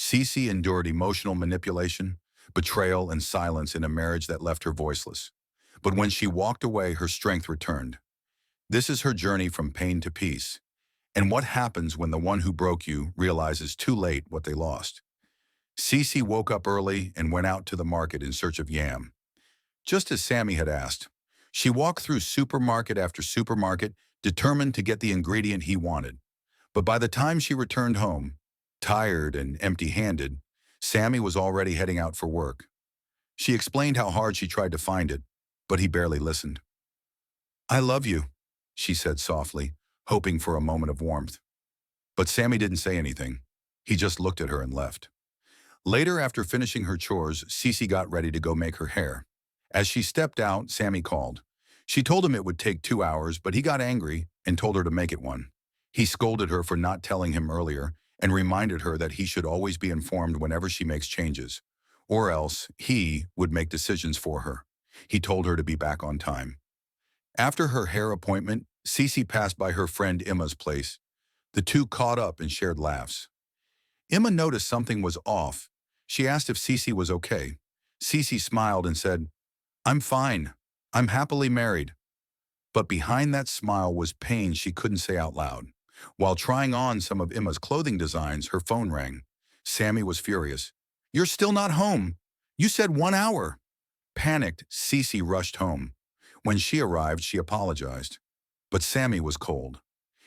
Ceecee endured emotional manipulation, betrayal, and silence in a marriage that left her voiceless. But when she walked away, her strength returned. This is her journey from pain to peace. And what happens when the one who broke you realizes too late what they lost? Ceecee woke up early and went out to the market in search of yam. Just as Sammy had asked, she walked through supermarket after supermarket, determined to get the ingredient he wanted. But by the time she returned home, tired and empty-handed, Sammy was already heading out for work. She explained how hard she tried to find it, but he barely listened. "I love you," she said softly, hoping for a moment of warmth. But Sammy didn't say anything. He just looked at her and left. Later, after finishing her chores, Ceecee got ready to go make her hair. As she stepped out, Sammy called. She told him it would take 2 hours, but he got angry and told her to make it one. He scolded her for not telling him earlier and reminded her that he should always be informed whenever she makes changes, or else he would make decisions for her. He told her to be back on time. After her hair appointment, Ceecee passed by her friend Emma's place. The two caught up and shared laughs. Emma noticed something was off. She asked if Ceecee was okay. Ceecee smiled and said, "I'm fine. I'm happily married." But behind that smile was pain she couldn't say out loud. While trying on some of Emma's clothing designs, her phone rang. Sammy was furious. "You're still not home. You said 1 hour." Panicked, Ceecee rushed home. When she arrived, she apologized. But Sammy was cold.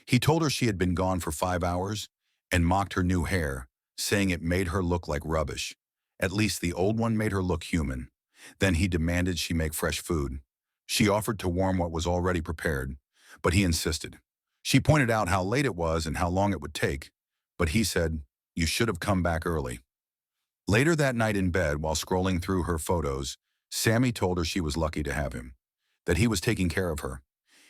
He told her she had been gone for 5 hours and mocked her new hair, saying it made her look like rubbish. At least the old one made her look human. Then he demanded she make fresh food. She offered to warm what was already prepared, but he insisted. She pointed out how late it was and how long it would take, but he said, "You should have come back early." Later that night in bed, while scrolling through her photos, Sammy told her she was lucky to have him, that he was taking care of her.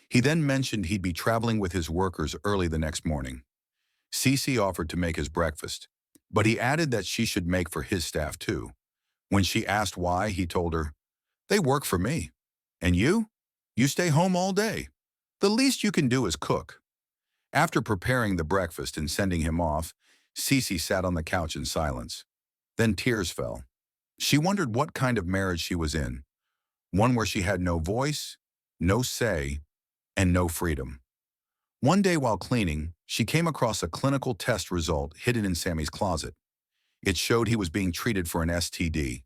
He then mentioned he'd be traveling with his workers early the next morning. Ceecee offered to make his breakfast, but he added that she should make for his staff too. When she asked why, he told her, "They work for me. And you? You stay home all day. The least you can do is cook." After preparing the breakfast and sending him off, Ceecee sat on the couch in silence. Then tears fell. She wondered what kind of marriage she was in, one where she had no voice, no say, and no freedom. One day while cleaning, she came across a clinical test result hidden in Sammy's closet. It showed he was being treated for an STD.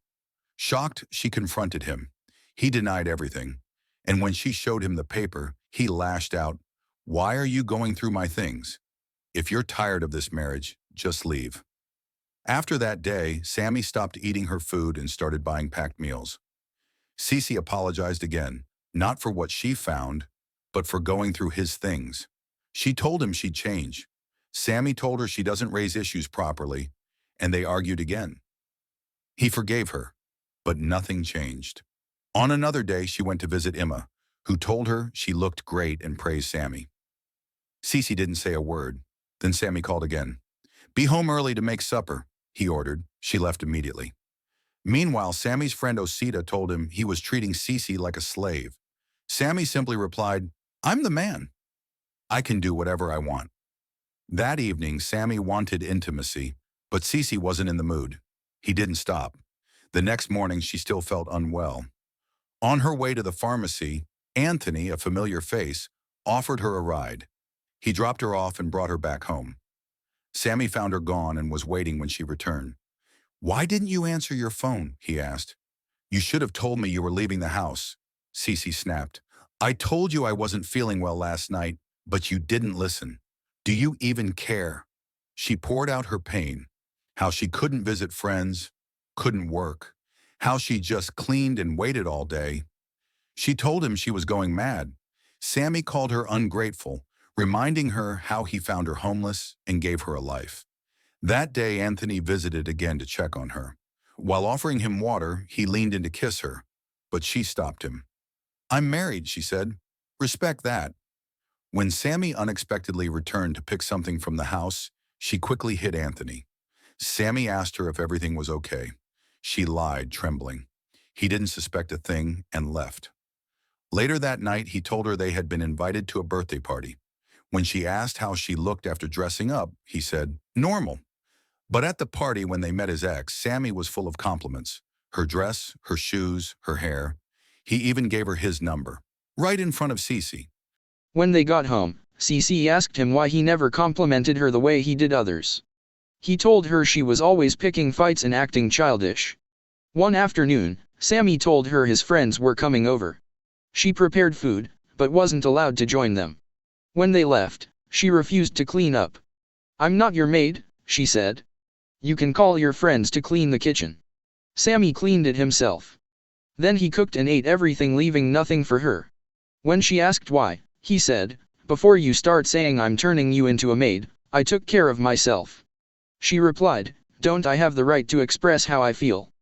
Shocked, she confronted him. He denied everything, and when she showed him the paper, he lashed out, "Why are you going through my things? If you're tired of this marriage, just leave." After that day, Sammy stopped eating her food and started buying packed meals. Ceecee apologized again, not for what she found, but for going through his things. She told him she'd change. Sammy told her she doesn't raise issues properly, and they argued again. He forgave her, but nothing changed. On another day, she went to visit Emma, who told her she looked great and praised Sammy. Ceecee didn't say a word. Then Sammy called again. "Be home early to make supper," he ordered. She left immediately. Meanwhile, Sammy's friend Osita told him he was treating Ceecee like a slave. Sammy simply replied, "I'm the man. I can do whatever I want." That evening, Sammy wanted intimacy, but Ceecee wasn't in the mood. He didn't stop. The next morning, she still felt unwell. On her way to the pharmacy, Anthony, a familiar face, offered her a ride. He dropped her off and brought her back home. Sammy found her gone and was waiting when she returned. "Why didn't you answer your phone?" he asked. "You should have told me you were leaving the house," Ceecee snapped. "I told you I wasn't feeling well last night, but you didn't listen. Do you even care?" She poured out her pain, how she couldn't visit friends, couldn't work, how she just cleaned and waited all day. She told him she was going mad. Sammy called her ungrateful, reminding her how he found her homeless and gave her a life. That day, Anthony visited again to check on her. While offering him water, he leaned in to kiss her, but she stopped him. "I'm married," she said. "Respect that." When Sammy unexpectedly returned to pick something from the house, she quickly hit Anthony. Sammy asked her if everything was okay. She lied, trembling. He didn't suspect a thing and left. Later that night, he told her they had been invited to a birthday party. When she asked how she looked after dressing up, he said, "Normal." But at the party when they met his ex, Sammy was full of compliments. Her dress, her shoes, her hair. He even gave her his number. Right in front of Ceecee. When they got home, Ceecee asked him why he never complimented her the way he did others. He told her she was always picking fights and acting childish. One afternoon, Sammy told her his friends were coming over. She prepared food, but wasn't allowed to join them. When they left, she refused to clean up. "I'm not your maid," she said. "You can call your friends to clean the kitchen." Sammy cleaned it himself. Then he cooked and ate everything, leaving nothing for her. When she asked why, he said, "Before you start saying I'm turning you into a maid, I took care of myself." She replied, "Don't I have the right to express how I feel?"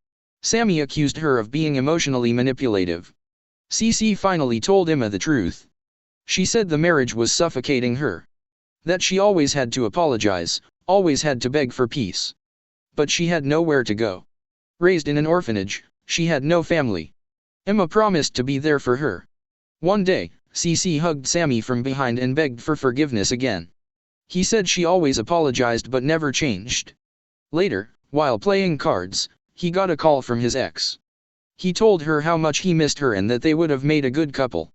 Sammy accused her of being emotionally manipulative. Ceecee finally told Emma the truth. She said the marriage was suffocating her. That she always had to apologize, always had to beg for peace. But she had nowhere to go. Raised in an orphanage, she had no family. Emma promised to be there for her. One day, Ceecee hugged Sammy from behind and begged for forgiveness again. He said she always apologized but never changed. Later, while playing cards, he got a call from his ex. He told her how much he missed her and that they would have made a good couple.